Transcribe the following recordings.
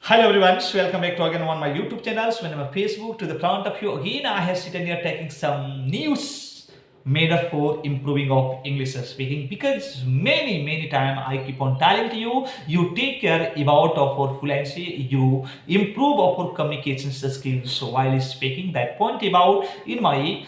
Hello everyone, welcome back to again on my YouTube channels, when I'm Facebook to the front of you. Again, I have sitting here taking some news made up for improving of English speaking, because many time I keep on telling to you, you take care about of our fluency, you improve of our communication skills while speaking. That point about in my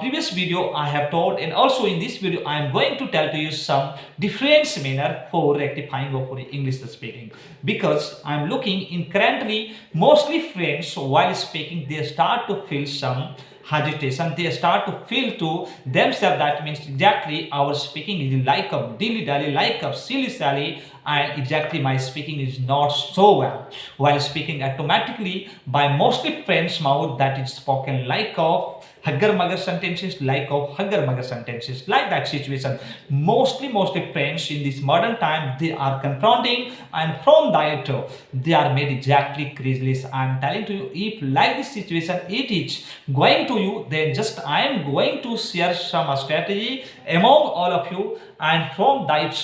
previous video I have taught, and also in this video I am going to tell to you some different manner for rectifying of our English speaking, because I am looking in currently mostly friends while speaking they start to feel some hesitation. They start to feel to themselves that means exactly our speaking is like a dilly dally, like a silly sally, and exactly my speaking is not so well while speaking automatically by mostly friends mouth, that is spoken like of hugger mugger sentences, like of hugger mugger sentences, like that situation. Mostly friends in this modern time they are confronting, and from that they are made exactly crazeless. I am telling to you, if like this situation it is going to you, then just I am going to share some strategy among all of you, and from that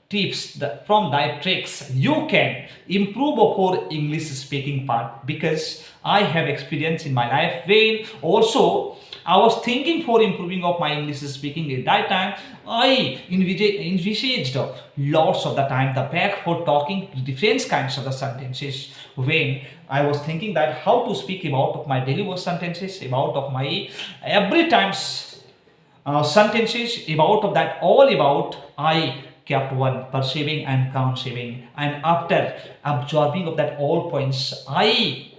tips, from that tricks you can improve upon English speaking part, because I have experience in my life when also I was thinking for improving of my English speaking. At that time I envisaged lots of the time the back for talking different kinds of the sentences, when I was thinking that how to speak about of my daily work sentences, about of my every times sentences, about of that all about I kept one perceiving and conceiving, and after absorbing of that all points I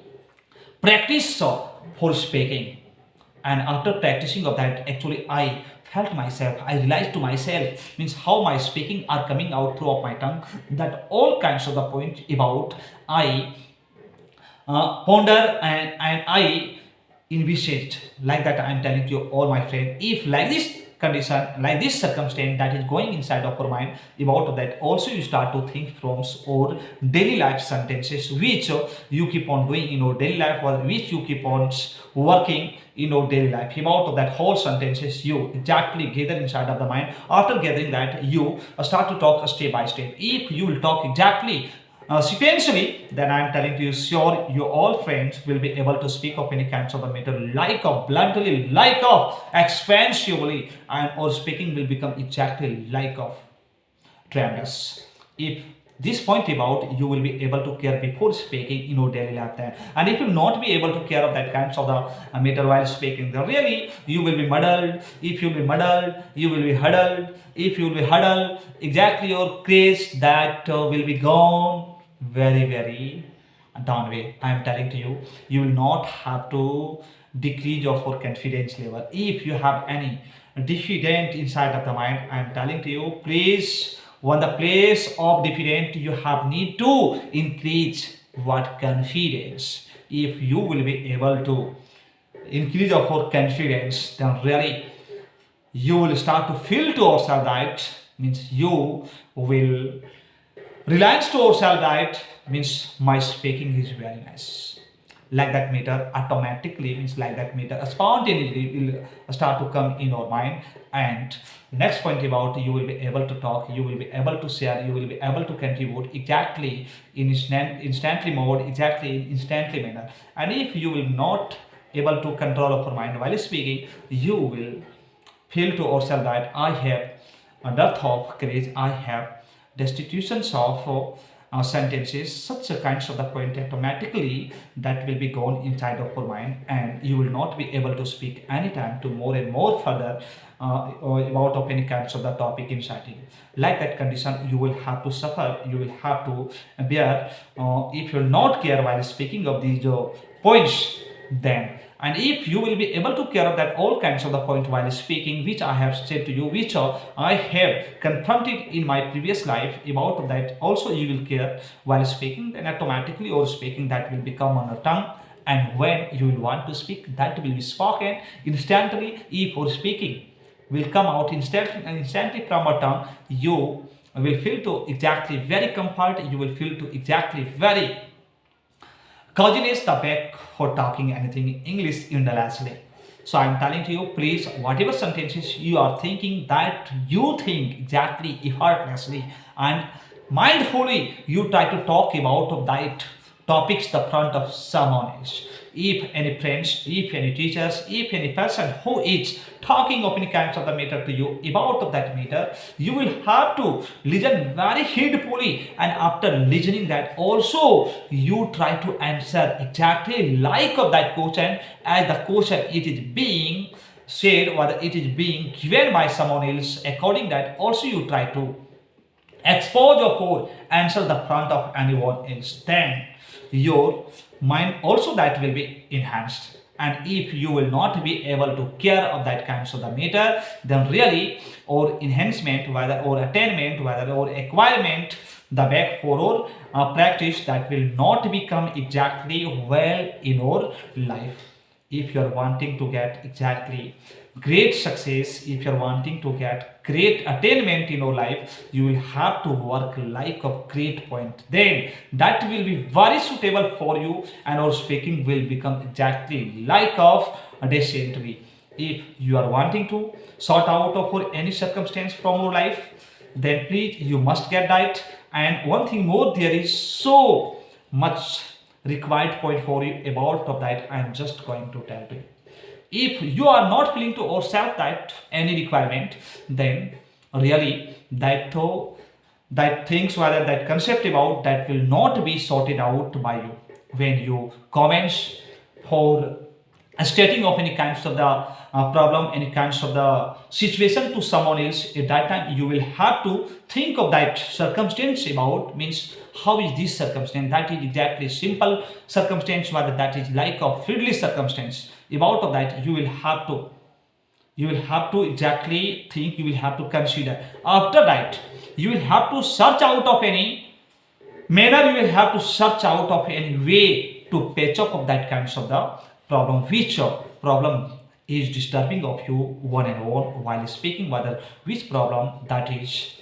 practice for speaking, and after practicing of that actually I felt myself, I realized to myself means how my speaking are coming out through of my tongue, that all kinds of the point about I ponder, and I envisaged like that. I am telling to you all my friend, if like this condition, like this circumstance that is going inside of our mind about that, also you start to think from our daily life sentences which you keep on doing in your daily life, or which you keep on working in your daily life. About of that whole sentences you exactly gather inside of the mind. After gathering that, you start to talk step by step. If you will talk exactly sequentially, then I am telling to you, sure, you all friends will be able to speak of any kinds of the matter, like of bluntly, like of expansively, and or speaking will become exactly like of tremendous. If this point about, you will be able to care before speaking in your daily life then. And if you not be able to care of that kinds of the matter while speaking, then really you will be muddled. If you will be muddled, you will be huddled. If you will be huddled, exactly your craze that will be gone very down way. I am telling to you, you will not have to decrease your confidence level. If you have any diffident inside of the mind, I am telling to you, please, on the place of diffident, you have need to increase what confidence. If you will be able to increase your confidence, then really you will start to feel to yourself that means you will reliance to ourselves that means my speaking is very nice. Like that meter automatically means like that meter spontaneously will start to come in our mind. And next point about, you will be able to talk, you will be able to share, you will be able to contribute exactly in instantly mode, exactly in instantly manner. And if you will not able to control of your mind while speaking, you will feel to yourself that I have a dearth of courage, I have destitutions of sentences, such a kinds of the point automatically that will be gone inside of your mind, and you will not be able to speak anytime to more and more further about of any kinds of the topic inside you. Like that condition, you will have to suffer, you will have to bear if you will not care while speaking of these points then. And if you will be able to care of that all kinds of the point while speaking, which I have said to you, which I have confronted in my previous life about that, also you will care while speaking, then automatically your speaking that will become on your tongue. And when you will want to speak, that will be spoken instantly. If your speaking will come out instantly from your tongue, you will feel to exactly very comfort, you will feel to exactly very coziness the back for talking anything in English indolently. So I'm telling to you, please, whatever sentences you are thinking that you think exactly effortlessly and mindfully, you try to talk about of that topics the front of someone else. If any friends, if any teachers, if any person who is talking of any kinds of the matter to you about of that matter, you will have to listen very heedfully, and after listening that also you try to answer exactly like of that question as the question it is being said, whether it is being given by someone else. According that also you try to expose your code, answer the front of anyone else, then your mind also that will be enhanced. And if you will not be able to care of that kinds of the matter, then really or enhancement, whether or attainment, whether or acquirement, the back for our practice that will not become exactly well in your life. If you are wanting to get exactly great success, if you are wanting to get great attainment in your life, you will have to work like a great point, then that will be very suitable for you, and our speaking will become exactly like of a decent way. If you are wanting to sort out of for any circumstance from your life, then please you must get that. And one thing more, there is so much required point for you about of that I am just going to tell you. If you are not feeling to yourself that any requirement, then really that things, whether that concept about that will not be sorted out by you when you comments for stating of any kinds of the problem, any kinds of the situation to someone else. At that time you will have to think of that circumstance about, means how is this circumstance, that is exactly simple circumstance, whether that is like a fiddly circumstance. About of that you will have to exactly think, you will have to consider. After that you will have to search out of any manner, you will have to search out of any way to patch up of that kinds of the problem, which problem is disturbing of you one and one while speaking, whether which problem that is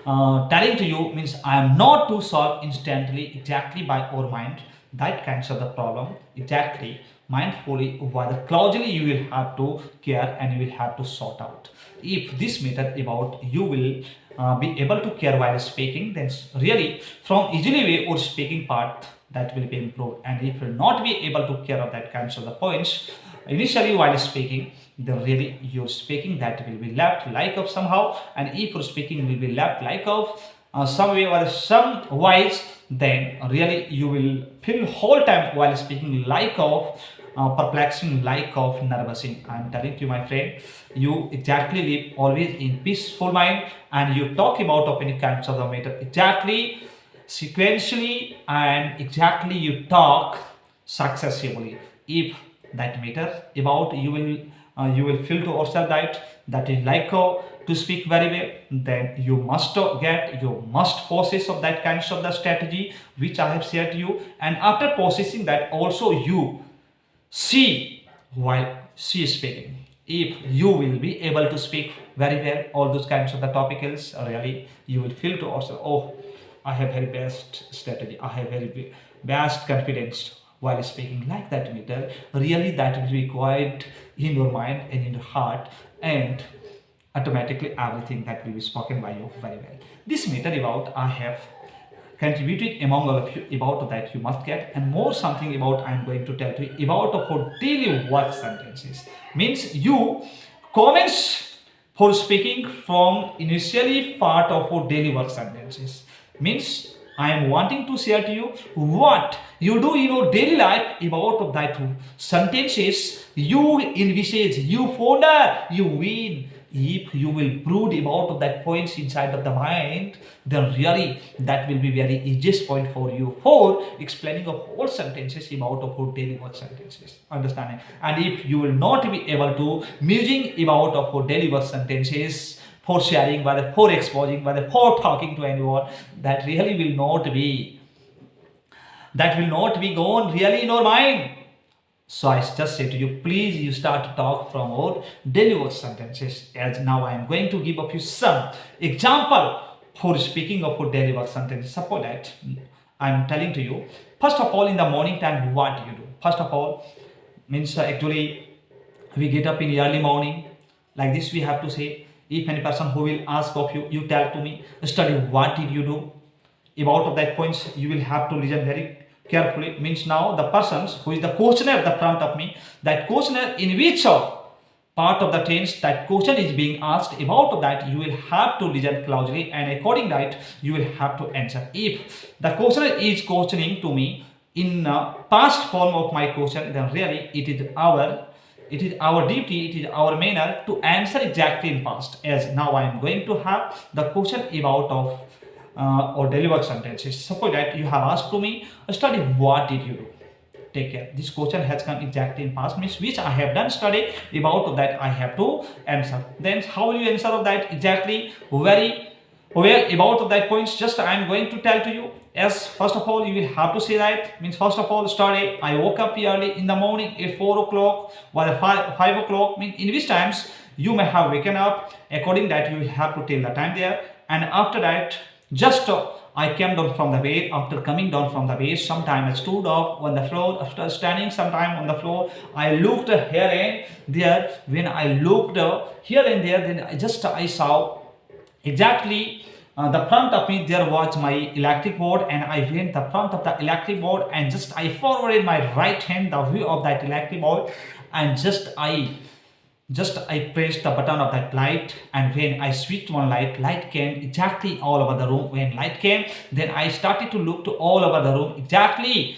telling to you, means I am not to solve instantly exactly by our mind that kinds of the problem exactly mindfully, whether closely you will have to care and you will have to sort out. If this matter about you will be able to care while speaking, then really from easily way or speaking part that will be improved. And if you will not be able to care of that kinds of the points initially while speaking, then really your speaking that will be left like of somehow. And if your speaking will be left like of some way or some wise, then really you will feel whole time while speaking like of perplexing, like of nervousing. I am telling you, my friend, you exactly live always in peaceful mind, and you talk about of any kinds of the matter exactly sequentially, and exactly you talk successively. If that matter about you will feel to yourself that is like to speak very well, then you must you must possess of that kinds of the strategy which I have shared to you. And after possessing that also you see while she is speaking, if you will be able to speak very well all those kinds of the topicals, really you will feel to yourself, oh, I have very best strategy, I have very best confidence while speaking like that matter. Really that will be quiet in your mind and in your heart, and automatically everything that will be spoken by you very well. This matter about I have contributed among all of you about that you must get, and more something about I am going to tell you about for daily work sentences. Means you comments for speaking from initially part of our daily work sentences. Means I am wanting to share to you what you do in your daily life about of that sentences you envisage, you ponder, you win. If you will brood about of that points inside of the mind, then really that will be very easiest point for you for explaining of whole sentences about of whole daily work sentences. Understanding? And if you will not be able to musing about of whole daily work sentences for sharing, whether for exposing, whether for talking to anyone, that really will not be gone really in your mind. So I just say to you, please you start to talk from our daily work sentences. As now I am going to give up you some example for speaking of our daily work sentences. Suppose that I am telling to you, first of all in the morning time what you do. First of all means actually we get up in early morning. Like this we have to say, if any person who will ask of you, you tell to me, study what did you do. About of that points you will have to listen very carefully. Means now the persons who is the questioner at the front of me, that questioner in which part of the tense that question is being asked, about that you will have to listen closely, and according that you will have to answer. If the questioner is questioning to me in past form of my question, then really it is our duty, it is our manner to answer exactly in past. As now I am going to have the question about of or deliver sentences. Suppose that you have asked to me, study, what did you do? Take care. This question has come exactly in past, means which I have done study, about that I have to answer. Then how will you answer of that exactly? Very well, about that points, just I am going to tell to you. As first of all, you will have to say that, means first of all, study, I woke up early in the morning at 4 o'clock or 5 o'clock, means in which times you may have waken up, according that you will have to tell the time there. And after that, just I came down from the bed. After coming down from the bed, sometime I stood up on the floor. After standing some time on the floor, I looked here and there. When I looked here and there, then I saw exactly the front of me there was my electric board, and I went the front of the electric board and just I forwarded my right hand the view of that electric board, and I pressed the button of that light, and when I switched one light came exactly all over the room. When light came, then I started to look to all over the room exactly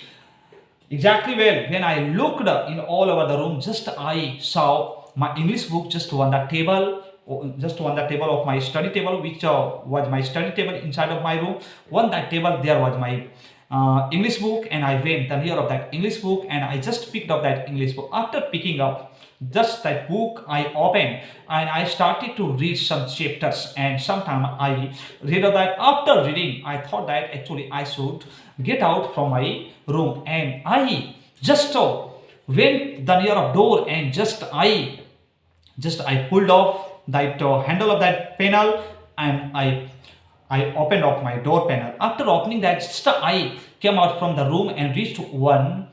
well. When I looked in all over the room, just I saw my English book just on the table, of my study table, which was my study table inside of my room. On that table there was my English book, and I went near of that English book and I just picked up that English book. After picking up just that book, I opened and I started to read some chapters, and sometime I read of that. After reading, I thought that actually I should get out from my room, and I just went the near of door, and I pulled off that handle of that panel, and I opened up my door panel. After opening that, just I came out from the room and reached one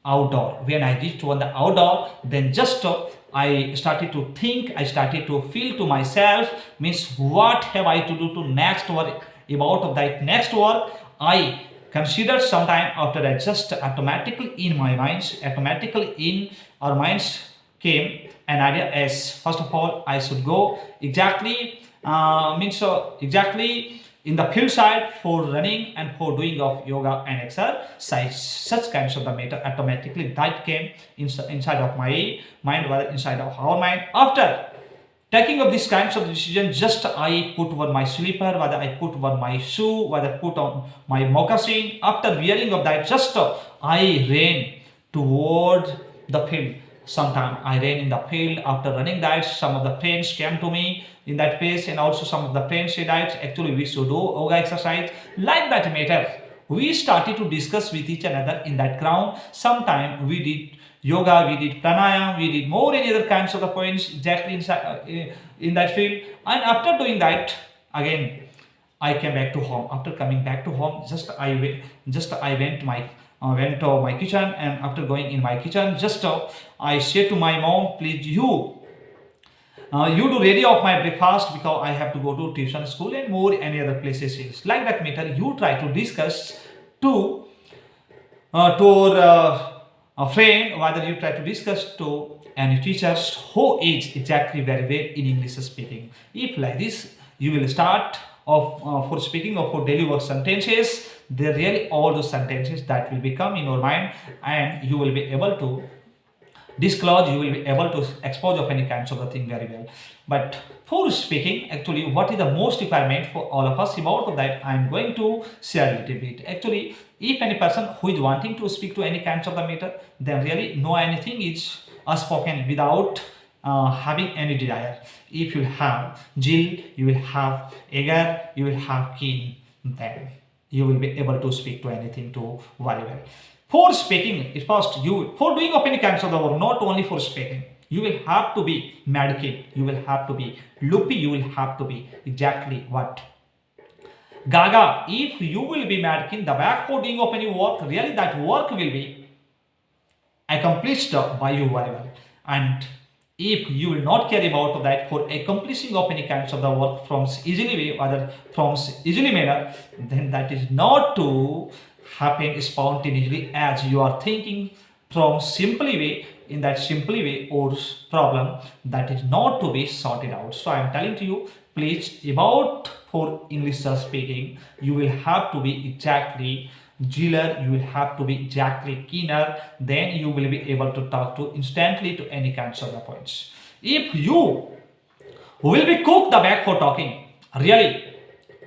outdoor. When I reached on the outdoor, then just I started to think, I started to feel to myself, means what have I to do to next work, about of that next work. I considered sometime after that, just automatically in our minds came an idea as first of all I should go exactly exactly in the field side for running and for doing of yoga and exercise. Such kinds of the matter automatically that came inside of my mind, or inside of our mind. After taking of these kinds of decision, just I put on my slipper, whether I put on my shoe, whether I put on my moccasin. After wearing of that, just I ran toward the field. Sometime I ran in the field. After running that, some of the friends came to me in that place, and also some of the friends said that actually we should do yoga exercise. Like that matter, we started to discuss with each another in that ground. Sometime we did yoga, we did pranayam, we did more any other kinds of the points exactly inside in that field. And after doing that, again I came back to home. After coming back to home, I went to my kitchen, and after going in my kitchen, just I said to my mom, please you do ready of my breakfast, because I have to go to tuition school and more any other places. Like that matter, you try to discuss to a friend, whether you try to discuss to any teachers who is exactly very well in English speaking. If like this, you will start of for speaking of for daily work sentences, they really all those sentences that will become in your mind, and you will be able to disclose, you will be able to expose of any kinds of the thing very well. But for speaking, actually what is the most requirement for all of us, about that I am going to share a little bit. Actually, if any person who is wanting to speak to any kinds of the matter, then really know anything is spoken without having any desire. If you have zeal, you will have eager, you will have keen, then you will be able to speak to anything to very well. For speaking, first for doing of any kinds of the work, not only for speaking, you will have to be mad kid, you will have to be loopy, you will have to be exactly what gaga. If you will be mad kid, the back for doing of any work, really that work will be accomplished by you very well. And if you will not care about that for accomplishing of any kinds of the work from easily way, other from easily manner, then that is not to happen spontaneously as you are thinking from simply way, in that simply way or problem that is not to be sorted out. So I am telling to you, please, about for English speaking, you will have to be exactly dealer, you will have to be exactly keener, then you will be able to talk to instantly to any kinds of the points. If you will be cook the back for talking, really,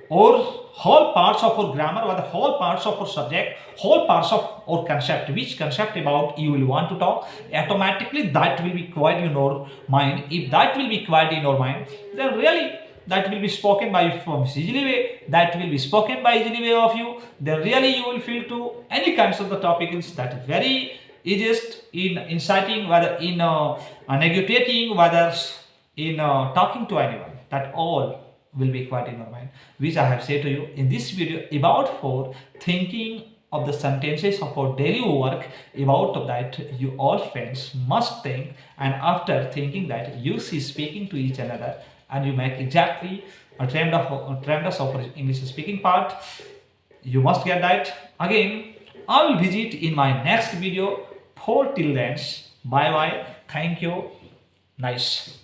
or whole parts of our grammar or the whole parts of our subject, whole parts of our concept, which concept about you will want to talk, automatically that will be quiet in your mind. If that will be quiet in your mind, then really that will be spoken by from easily way, that will be spoken by easily way of you, then really you will feel to any kinds of the topics that is very easiest in inciting, whether in negotiating, whether in talking to anyone, that all will be quite in your mind, which I have said to you in this video about for thinking of the sentences of our daily work. About that, you all friends must think, and after thinking that, you see speaking to each another and you make exactly a trend of English speaking part. You must get that. Again, I will visit in my next video. For till then, bye bye, thank you, nice.